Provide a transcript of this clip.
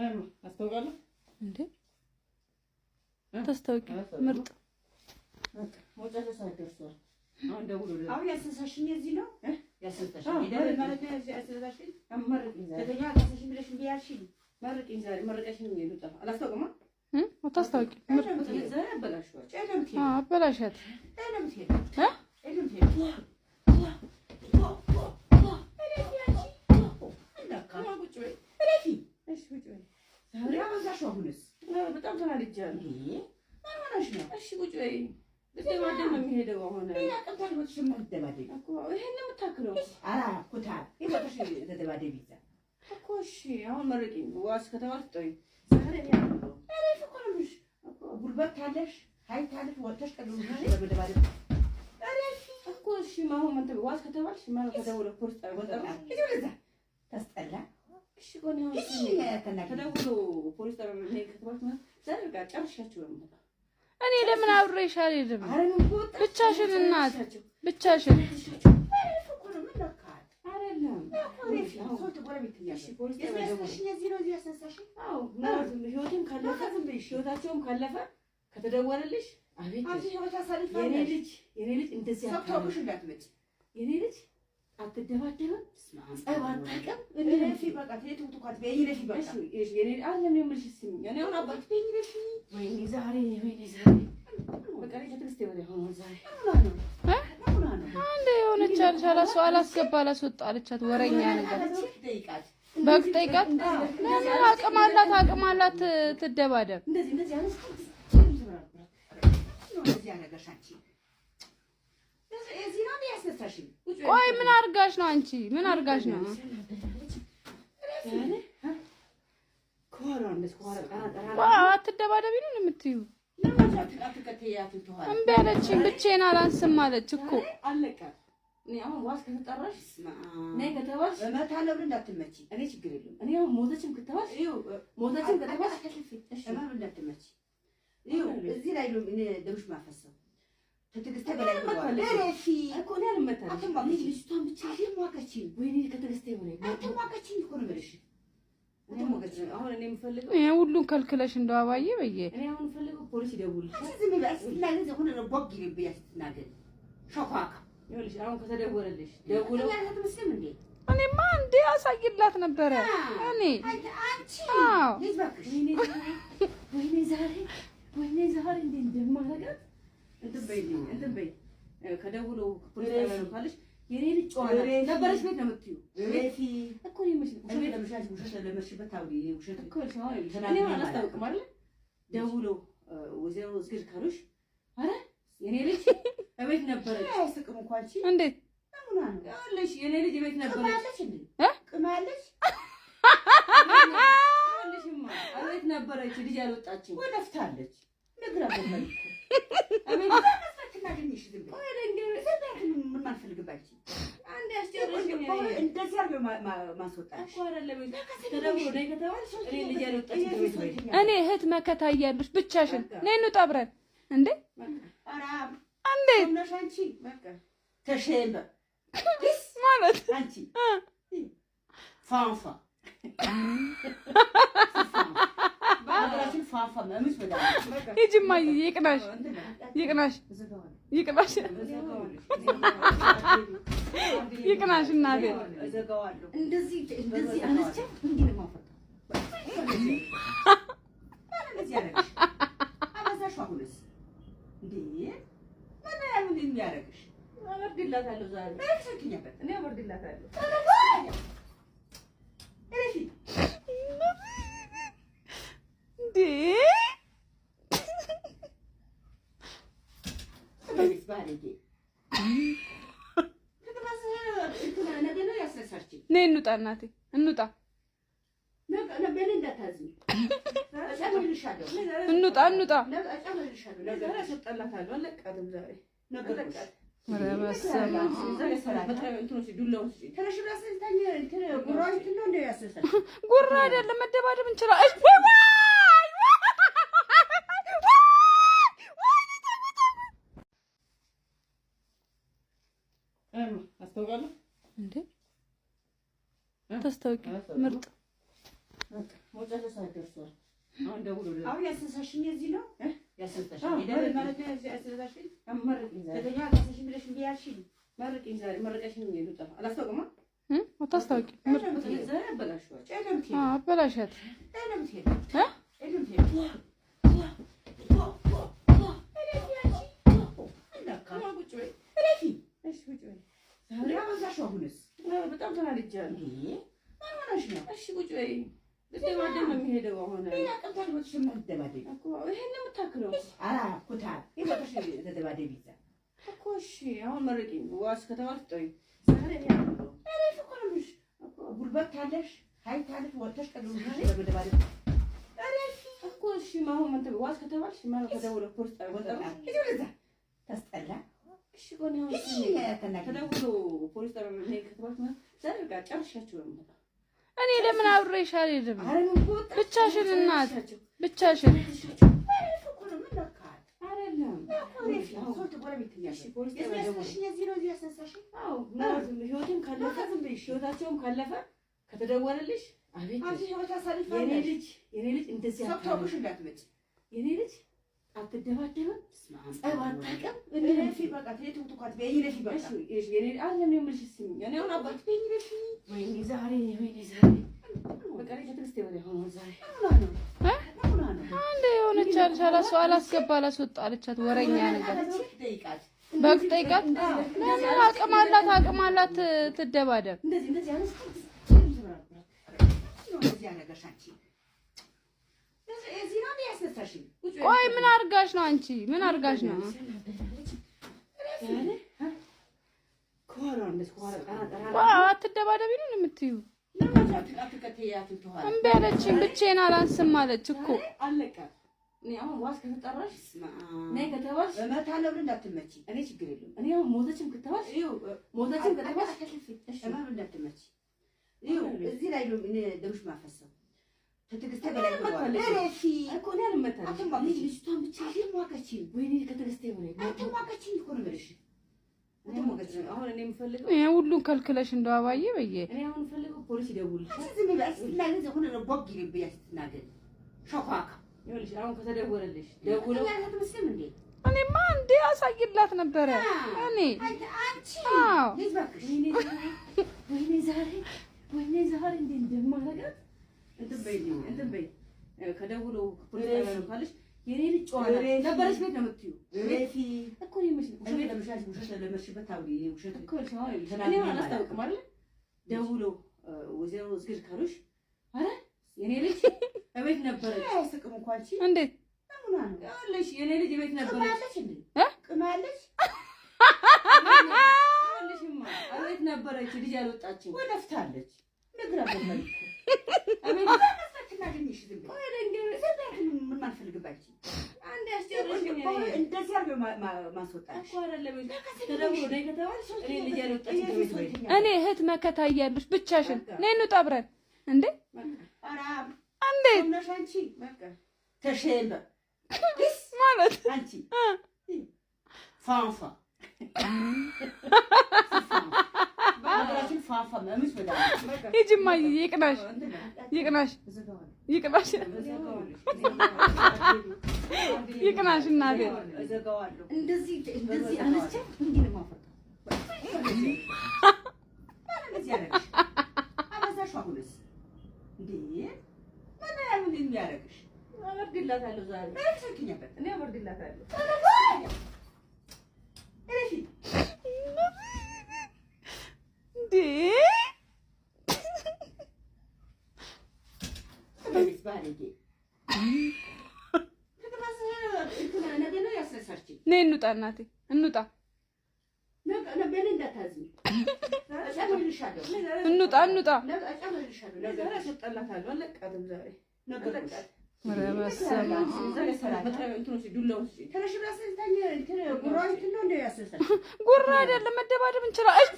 አስተውቃለሁ እንዴ ታስተውቂ ምርጥ ሞጫ ተሳደርሷል። አሁን ደውሎ አሁን ያሰሳሽኝ እዚህ ነው ያሰሳሽኝ ይደረግ ማለት ነው ያሰሳሽኝ አመረቅኝ ዛሬ ከተኛ ያሰሳሽኝ ብለሽ እንዴ ያልሽኝ መረቅኝ ዛሬ መረቀሽኝ ነው ይሉጣ አላስተውቅማ ታስተውቂ ምርጥ ዛሬ አበላሽዋል። አበላሻት በጣም ተናድጃለሁ። ምን ሆነሽ ነው? እሺ ቁጭ በይ። ልደባደብ ነው የሚሄደው አሁን ያቀንታል ወጥሽ ማደባደብ እኮ ይሄን ነው የምታክለው። አራ ኩታ ይወጥሽ ተደባደብ ይዛ እኮ እሺ አሁን መረቂኝ ዋስ ከተባልክ ጠይ ዛሬ ያለው አሬፍ እኮ ነው እኮ ጉልበት ታለሽ ኃይል ታለሽ ወጥሽ ቀድሞሽ በደባደብ አሬፍ እኮ እሺ ማሁን አንተ ዋስ ከተባልሽ ማለት ከተወለ ፖሊስ ጣቢያ ወጣ ይወጣ ታስጠላ እሺ ቆን ነው ተደውሎ ፖሊስ ጣቢያ ነው ከተባልክ ማለት ዛሬ ጋር ጨርሻችሁ ነው። እኔ ለምን አብሬሽ አልሄድም? ብቻሽን እናት ብቻሽን ህይወታቸውም ካለፈ ከተደወለልሽ አቤት የኔ ልጅ እንደዚህ አታውቅሽ የኔ ልጅ አትደባደብም ጸብ አታውቅም እንደዚህ በቃ ተይቱት በይነሽ በቃ የኔ አለም ነው የምልሽ ስሚ እኔ አሁን አባት በይነሽ ወይኔ ዛሬ በቃ ለትርስቴ ወደ ሆኖ ዛሬ አንዴ የሆነች አልሻላሱ አላስገባ አላስወጣ አለቻት ወረኛ ነገር በግ ጠይቃት ለምን አቅም አላት ትደባደብ እንደዚህ አለሽ ቆይ ምን አርጋሽ ነው አንቺ ምን አርጋሽ ነው አትደባደቢ ነው የምትዩ እምቢ አለችኝ ብቻዬን አላንስም አለች እኮ አለቀ እኔ አሁን ዋስ ከተጠራሽ ነይ ከተባልሽ በመታለው እንዳትመጪ እኔ ችግር የለም እኔ አሁን ሞተችም ከተባልሽ ሞተችም ከተባልሽ እሺ እንዳትመጪ እዚህ ላይ ነው እኔ ደምሽ ማፈሰው ከትግስቴ በላይ እረፊ እኮ ነው ያልመታለሽ ልጅቷን ብቻ ይሟገቺ ወይኔ ከትግስቴ በላይ አትሟገቺ እኮ ነው የምልሽ አሁን እኔ የምፈልገው ይሄ ሁሉን ከልክለሽ እንደው አባዬ በየ እኔ አሁን የምፈልገው ፖሊስ ይደውልልሽ ዝም ብለሽ ለምን ዘሆነ ረቦግ ይልብያስ ትናገር ሾፋካ ይኸውልሽ አሁን ከተደወለልሽ ደውሎ ያለት መስለም እንዴ እኔማ እንዴ አሳይላት ነበረ እኔ አንቺ አዎ ይዝባክሽ ወይኔ ዛሬ እንዴ እንደማረጋት እንትን በይ ከደውሎ ፖሊስ ጣቢያ ካለሽ የኔ ልጅ ጨዋታ ነበረሽ ቤት ነው የምትዩ ሬፊ እኮ ነው የምልሽ እኔ ለምሻሽ ውሸት ለመሽበት አውሪ ውሸት እኮ ነው እኔ አላስታውቅም አይደል ደውሎ ወዘው እስኪ ካሉሽ አረ የኔ ልጅ እቤት ነበረች አይስቅም እንኳን እቺ እንዴት አሁን ነው ያለሽ የኔ ልጅ እቤት ነበረች ቅማለሽ ልጅማ እቤት ነበረች ልጅ ያልወጣችው ወለፍታለች ነግራ በመልኩ አሜን ትናገኝሽ ዝም ወይ ደንገ ምን ማልፈልግባች አንድ ያስጨርሽ እንደዚህ አርገ ማስወጣሽ እኮ አይደለም ተደውሎ ነይ ከተባልሽ እኔ ልጅ ያልወጣችው እኔ እህት መከታ እያሉሽ ብቻሽን ነይ እንውጣ አብረን እንዴ ኧረ እንዴ ነሽ አንቺ በቃ ተሸምበ ማለት አንቺ ፋንፋ ባግራችን ፋንፋ ማምስ ወዳ ይጅማ ይቅናሽ እናቴ እዘጋዋለሁ እንደዚህ አነስቼ እንዲህ ነው ማፈጣ እንደዚህ ያረግሽ አበዛሽ አሁንስ እንዴ ምን የሚያረግሽ አወርድላታለሁ ዛሬ ሰኪኛበት እኔ አወርድላታለሁ እሺ እንዴ በዚህ ባለጌ ነገ ነው ያሰሳችኝ ነይ እንውጣ እናቴ እንውጣ ነገ እንዳታዝኝ እጨምርልሻለሁ እንውጣ እጨምርልሻለሁ ነገ ያስወጣላታለሁ አለቃትም ዛሬ ነገ ለቃት ኧረ በስመ አብ ጉራ አይደለም መደባደብ እንችላለን አስተውቃለሁ እንዴ ታስተውቂ ምርጥ ሞጫ ተሳደርሷል። አሁን ደውሎ አሁን ያሰሳሽኝ እዚህ ነው ያሰሳሽኝ ይደረግ ማለት ነው። ያሰሳሽኝ አመረቅኝ ዛሬ ተገኛ ያሰሳሽኝ ብለሽ እንዲያልሽኝ መረቅኝ ዛሬ መረቀሽኝ ነው ይሉጣ አላስታውቅማ አታስታውቂ ዛሬ አበላሽዋል። አበላሻት በጣም ተናድጃለሁ። እሺ ቁጭ በይ። ልደባደብ ነው የሚሄደው አሁን ይሄን የምታክለው እኮ እሺ አሁን መረቂኝ ዋስ ከተባልክ ጠይ ዛሬ ጉልበት ካለሽ ኃይል ካለሽ ወጥተሽ እኮ እሺ አሁን አንተ ዋስ ከተባልሽ ማለት ከደውሎ ፖሊስ ጣቢያ ታስጠላ። እሺ ቆይ ነው ከደውሎ ፖሊስ ጣቢያ ነው ከተባልክ ዛሬ ጋር ጨርሻችሁ ነው የምመጣው። እኔ ለምን አብሬሽ አልሄድም? ብቻሽን እናት ብቻሽን ህይወታቸውም ካለፈ ከተደወለልሽ አቤት የኔ ልጅ እንደዚህ የኔ ልጅ አትደባደብም፣ ጸብ አታውቅም። አንድ የሆነች አልሻላሱ አላስገባ አላስወጣ አለቻት። ወረኛ ነገር በግ ጠይቃት። ለምን አቅም አላት ትደባደብ። ቆይ ምን አርጋሽ ነው አንቺ? ምን አርጋሽ ነው? አትደባደቢ ነው የምትይው? እምቢ አለችኝ። ብቻዬን አላንስም አለች እኮ። እኔ አሁን ዋስ ከተጠራሽ ነይ ከተባልሽ እመታለሁ ብለሽ እንዳትመጪ። እኔ ችግር የለም። እኔ አሁን ሞተችም ከተባልሽ ሞተችም ከተባልሽ እመኑ እንዳትመጪ። ይኸው እዚህ ላይ ነው እኔ ደምሽ ማፈሰው ከትግስቴ በላይ ነው። እሺ እኮ እኔ አልመታለሽ። ልጅቷን ብቻ ዋቀችኝ። ወይኔ ከትግስቴ በላይ ዋቀችኝ እኮ ነው የምልሽ። አሁን እኔ የምፈልገው ይሄ ሁሉን ከልክለሽ እንደው አባዬ በየ እኔ አሁን የምፈልገው ፖሊስ ይደውልልሽ። ዝም ብለሽ ስለዚህ ሆነ ነው ቦግ ይልብያ ስትናገር ሾካካ ይኸውልሽ አሁን ከተደወለልሽ ደውለው አትመስልም እንዴ? እኔማ እንዴ አሳይላት ነበረ እኔ አንቺ አዎ ይዝባክሽ ወይኔ ዛሬ እንዴ እንደማረጋት እንትን በይ ከደውለው ፖሊስ ጣቢያ ካለሽ የኔ ልጅ ጨዋታ ነበረሽ ቤት ነው የምትይው ሬፊ እኮ ይመስል እኔ ለምሻሽ ውሸት ለመርሽበት ታውቂ ውሸት እኮ እኔ አላስታውቅም አይደል? ደውለው ወይዘሮ ዝግድ ካሉሽ አረ የኔ ልጅ እቤት ነበረች። አይስቅም እንኳን አንቺ እንዴት አሁን ነው ያለሽ የኔ ልጅ እቤት ነበረች እንዴ? ቅማለች ያለሽማ እቤት ነበረች። ልጅ ያልወጣችው ወደፍታለች ነግራ በመልኩ እቤት ታገኝሽ ዝም ብሎ ምን ማልፈልግባችሁ አንዴ አስጨርሽኝ። እንደዚህ አርገው ማስወጣት እኮ አይደለም ተደውሎ ነይ ከተባልሽ እኔ ልጅ ያልወጣችው ቤት ወይ እኔ እህት መከታ እያለሽ ብቻሽን ነይ እንውጣ አብረን እንዴ? አራም እንዴ ነሻንቺ በቃ ተሸምበ ማለት አንቺ ፋንፋ ባላችን ፋንፋ ማምስ ወዳ ይጅማ ይቅናሽ ይቅናሽ እናቴ እዘጋዋለሁ። እንደዚህ አነስቼ እንዴ ነው ማፈጣ እንደዚህ ያረግሽ አበዛሽ። አሁንስ እንዴ ምን የሚያረግሽ አወርድላታለሁ ዛሬ ሰክኛበት እኔ አወርድላታለሁ። እሺ እንዴ ለዚህ ባለጌ ነገ ነው ያስነሳችኝ። ነይ እንውጣ እናቴ እንውጣ ነገ እንዳታዝኝ እንውጣ ነገ አስወጣላታለሁ። አለቃትም ዛሬ ነገ አለቃት ኧረ በስመ አብ ጉራ አይደለም መደባደብ እንችላለን።